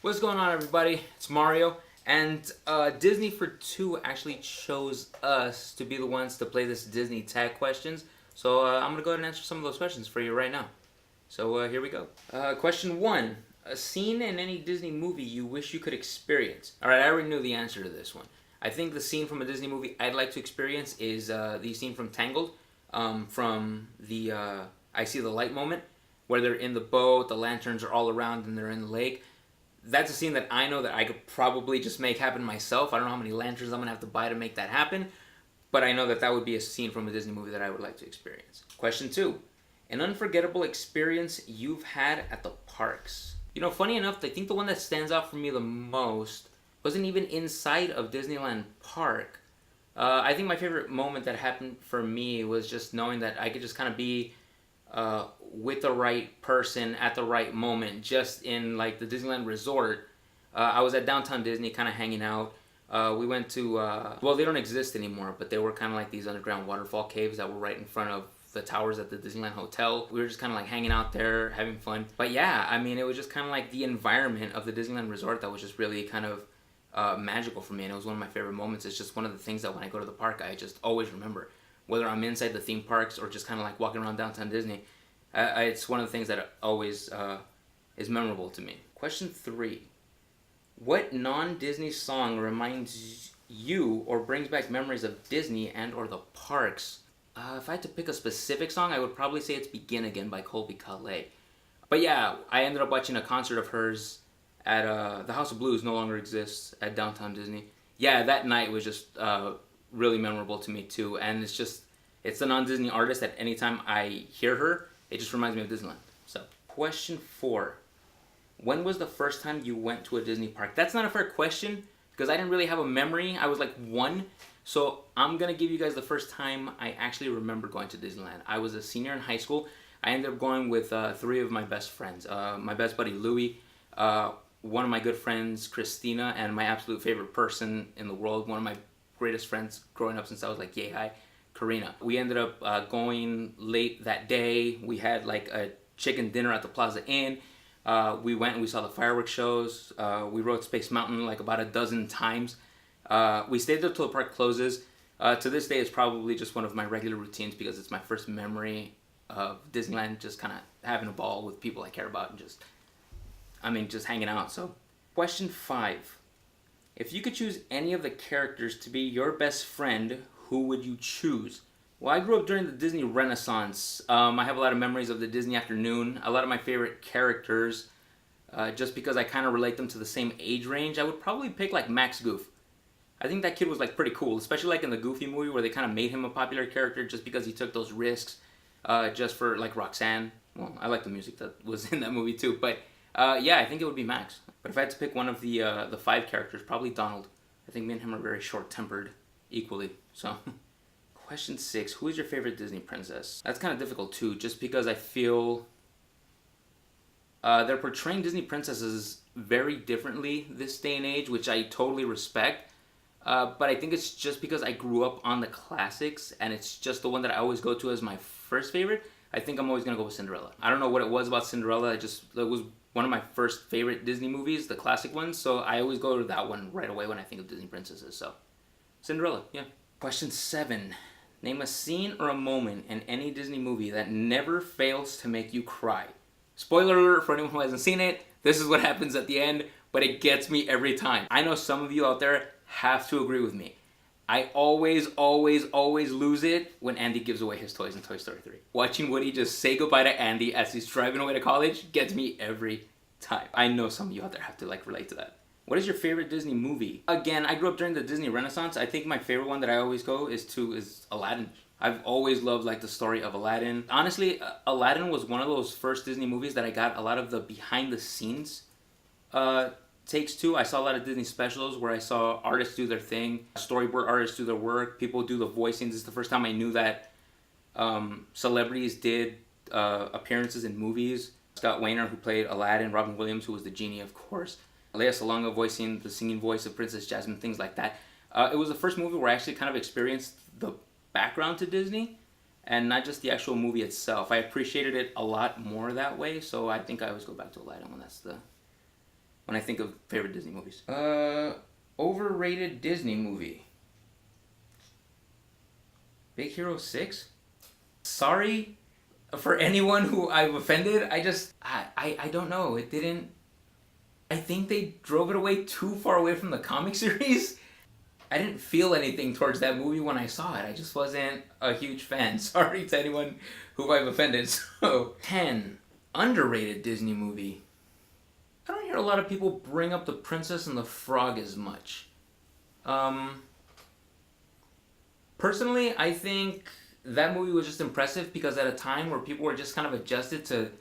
What's going on, everybody? It's Mario, and Disney for 2 actually chose us to be the ones to play this Disney tag questions. So I'm going to go ahead and answer some of those questions for you right now. So here we go. Question 1. A scene in any Disney movie you wish you could experience. Alright, I already knew the answer to this one. I think the scene from a Disney movie I'd like to experience is the scene from Tangled, from the I See the Light moment, where they're in the boat, the lanterns are all around, and they're in the lake. That's a scene that I know that I could probably just make happen myself. I don't know how many lanterns I'm going to have to buy to make that happen, but I know that that would be a scene from a Disney movie that I would like to experience. Question 2. An unforgettable experience you've had at the parks. You know, funny enough, I think the one that stands out for me the most wasn't even inside of Disneyland Park. I think my favorite moment that happened for me was just knowing that I could just kind of be with the right person at the right moment, just in like the Disneyland Resort. I was at Downtown Disney kind of hanging out. We went to, well, they don't exist anymore, but they were kind of like these underground waterfall caves that were right in front of the towers at the Disneyland Hotel. We were just kind of like hanging out there, having fun. But yeah, I mean, it was just kind of like the environment of the Disneyland Resort that was just really kind of magical for me, and it was one of my favorite moments. It's just one of the things that when I go to the park, I just always remember. Whether I'm inside the theme parks or just kind of like walking around Downtown Disney, it's one of the things that always is memorable to me. Question 3. What non-Disney song reminds you or brings back memories of Disney and or the parks? If I had to pick a specific song, I would probably say it's Begin Again by Colby Calais. But yeah, I ended up watching a concert of hers at the House of Blues no longer exists at Downtown Disney. Yeah, that night was just really memorable to me too, and it's a non-Disney artist that anytime I hear her, it just reminds me of Disneyland. So, question 4. When was the first time you went to a Disney park? That's not a fair question because I didn't really have a memory. I was like 1. So I'm going to give you guys the first time I actually remember going to Disneyland. I was a senior in high school. I ended up going with 3 of my best friends. My best buddy Louie, one of my good friends Christina, and my absolute favorite person in the world, one of my greatest friends growing up since I was like yay high, Karina. We ended up going late that day. We had like a chicken dinner at the Plaza Inn. We went and we saw the fireworks shows. We rode Space Mountain like about a dozen times. We stayed there till the park closes. To this day, it's probably just one of my regular routines because it's my first memory of Disneyland, just kind of having a ball with people I care about and just hanging out. So, question 5. If you could choose any of the characters to be your best friend, who would you choose? Well, I grew up during the Disney Renaissance. I have a lot of memories of the Disney afternoon. A lot of my favorite characters, just because I kind of relate them to the same age range, I would probably pick like Max Goof. I think that kid was like pretty cool, especially like in the Goofy movie where they kind of made him a popular character just because he took those risks just for like Roxanne. Well, I like the music that was in that movie too, but yeah, I think it would be Max. But if I had to pick one of the 5 characters, probably Donald. I think me and him are very short-tempered equally, so... Question 6. Who is your favorite Disney princess? That's kind of difficult too, just because I feel they're portraying Disney princesses very differently this day and age, which I totally respect. But I think it's just because I grew up on the classics, and it's just the one that I always go to as my first favorite. I think I'm always going to go with Cinderella. I don't know what it was about Cinderella. It was one of my first favorite Disney movies, the classic ones, so I always go to that one right away when I think of Disney princesses. So, Cinderella, yeah. Question 7. Name a scene or a moment in any Disney movie that never fails to make you cry. Spoiler alert for anyone who hasn't seen it, this is what happens at the end, but it gets me every time. I know some of you out there have to agree with me. I always lose it when Andy gives away his toys in Toy Story 3. Watching Woody just say goodbye to Andy as he's driving away to college gets me every time. I know some of you out there have to like relate to that. What is your favorite Disney movie? Again, I grew up during the Disney Renaissance. I think my favorite one that I always go is Aladdin. I've always loved like the story of Aladdin. Honestly, Aladdin was one of those first Disney movies that I got a lot of the behind the scenes takes to. I saw a lot of Disney specials where I saw artists do their thing, storyboard artists do their work, people do the voicings. It's the first time I knew that celebrities did appearances in movies. Scott Wainer, who played Aladdin, Robin Williams, who was the genie, of course. Lea Salonga voicing the singing voice of Princess Jasmine, things like that. It was the first movie where I actually kind of experienced the background to Disney and not just the actual movie itself. I appreciated it a lot more that way, so I think I always go back to Aladdin when that's when I think of favorite Disney movies. Overrated Disney movie. Big Hero 6? Sorry for anyone who I've offended. I don't know. It didn't. I think they drove it away too far away from the comic series. I didn't feel anything towards that movie when I saw it. I just wasn't a huge fan. Sorry to anyone who I've offended. So, 10. Underrated Disney movie. I don't hear a lot of people bring up The Princess and the Frog as much. Personally, I think that movie was just impressive because at a time where people were just kind of adjusted to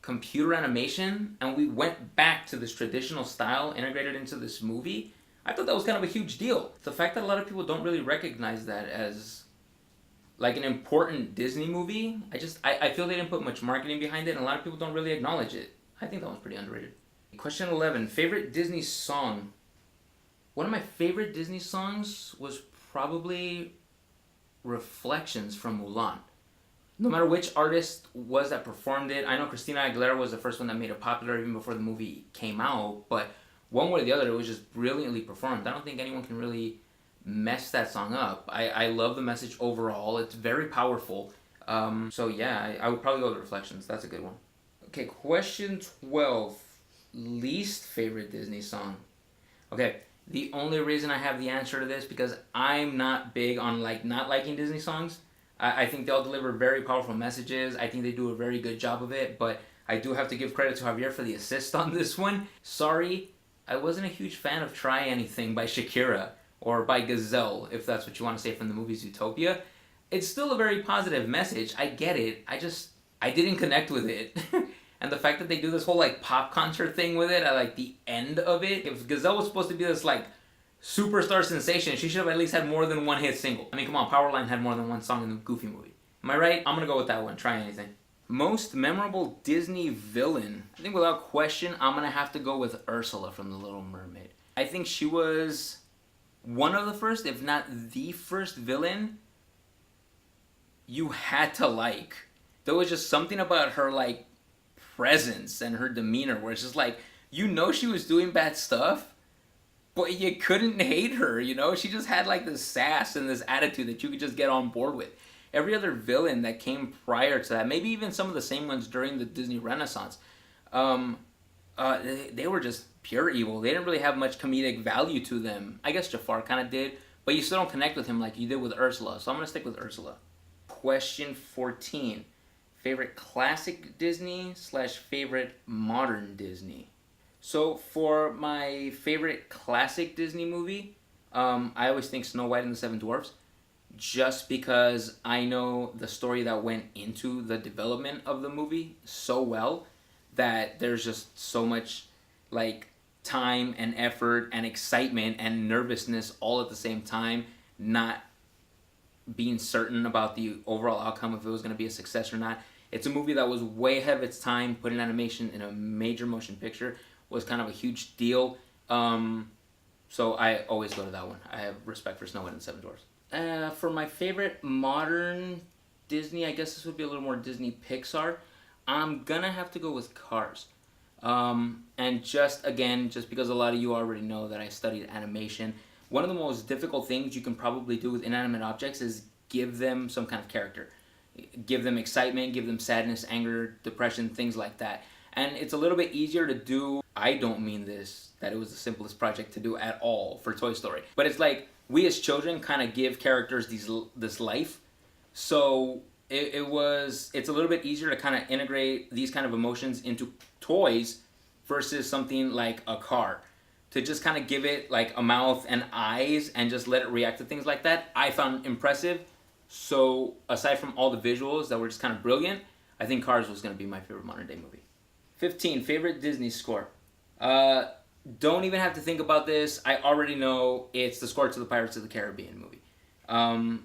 computer animation and we went back to this traditional style integrated into this movie, I thought that was kind of a huge deal. The fact that a lot of people don't really recognize that as like an important Disney movie, I feel they didn't put much marketing behind it and a lot of people don't really acknowledge it. I think that one's pretty underrated. Question 11, favorite Disney song. One of my favorite Disney songs was probably Reflections from Mulan. No matter which artist was that performed it, I know Christina Aguilera was the first one that made it popular even before the movie came out, but one way or the other, it was just brilliantly performed. I don't think anyone can really mess that song up. I love the message overall. It's very powerful. So yeah, I would probably go with Reflections. That's a good one. Okay, question 12. Least favorite Disney song. Okay, the only reason I have the answer to this because I'm not big on like not liking Disney songs. I think they all deliver very powerful messages. I think they do a very good job of it, but I do have to give credit to Javier for the assist on this one. Sorry, I wasn't a huge fan of Try Anything by Shakira or by Gazelle, if that's what you want to say from the movie Zootopia. It's still a very positive message. I get it. I didn't connect with it. And the fact that they do this whole like pop concert thing with it at like the end of it, if Gazelle was supposed to be this like superstar sensation, she should have at least had more than one hit single. I mean, come on, Powerline had more than one song in the Goofy movie. Am I right? I'm gonna go with that one. Try Anything. Most memorable Disney villain. I think without question, I'm gonna have to go with Ursula from The Little Mermaid. I think she was one of the first, if not the first villain you had to like. There was just something about her like presence and her demeanor where it's just like, you know she was doing bad stuff, but you couldn't hate her, you know? She just had like this sass and this attitude that you could just get on board with. Every other villain that came prior to that, maybe even some of the same ones during the Disney Renaissance, they were just pure evil. They didn't really have much comedic value to them. I guess Jafar kind of did, but you still don't connect with him like you did with Ursula, so I'm going to stick with Ursula. Question 14. Favorite classic Disney / favorite modern Disney? So for my favorite classic Disney movie, I always think Snow White and the Seven Dwarfs, just because I know the story that went into the development of the movie so well that there's just so much like time and effort and excitement and nervousness all at the same time, not being certain about the overall outcome if it was going to be a success or not. It's a movie that was way ahead of its time. Putting animation in a major motion picture was kind of a huge deal. So I always go to that one. I have respect for Snow White and the Seven Dwarfs. For my favorite modern Disney, I guess this would be a little more Disney Pixar. I'm gonna have to go with Cars. And just because a lot of you already know that I studied animation, one of the most difficult things you can probably do with inanimate objects is give them some kind of character. Give them excitement, give them sadness, anger, depression, things like that. And it's a little bit easier to do. I don't mean this, that it was the simplest project to do at all for Toy Story. But it's like, we as children kind of give characters this life. So it's a little bit easier to kind of integrate these kind of emotions into toys versus something like a car. To just kind of give it like a mouth and eyes and just let it react to things like that, I found impressive. So aside from all the visuals that were just kind of brilliant, I think Cars was going to be my favorite modern day movie. 15, favorite Disney score. Don't even have to think about this. I already know it's the score to the Pirates of the Caribbean movie.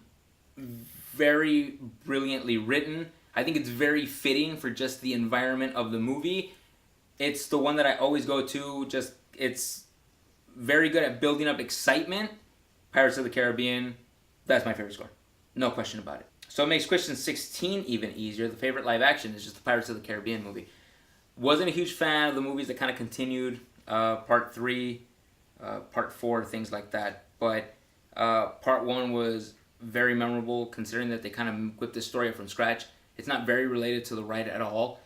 Very brilliantly written. I think it's very fitting for just the environment of the movie. It's the one that I always go to. It's very good at building up excitement. Pirates of the Caribbean, that's my favorite score. No question about it. So it makes question 16 even easier. The favorite live action is just the Pirates of the Caribbean movie. Wasn't a huge fan of the movies that kind of continued part 3, part 4, things like that. But part 1 was very memorable, considering that they kind of whipped the story up from scratch. It's not very related to the ride at all,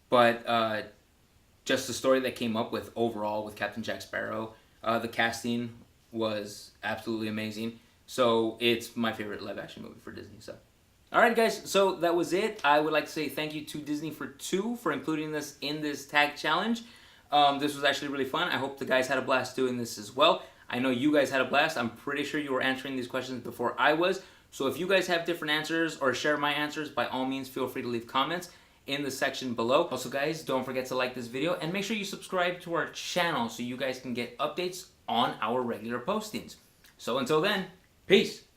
but just the story that came up with overall with Captain Jack Sparrow. The casting was absolutely amazing. So it's my favorite live action movie for Disney. So, alright guys, so that was it. I would like to say thank you to Disney for 2 for including this in this tag challenge. This was actually really fun. I hope the guys had a blast doing this as well. I know you guys had a blast. I'm pretty sure you were answering these questions before I was. So if you guys have different answers or share my answers, by all means feel free to leave comments in the section below. Also guys, don't forget to like this video and make sure you subscribe to our channel so you guys can get updates on our regular postings. So until then, peace!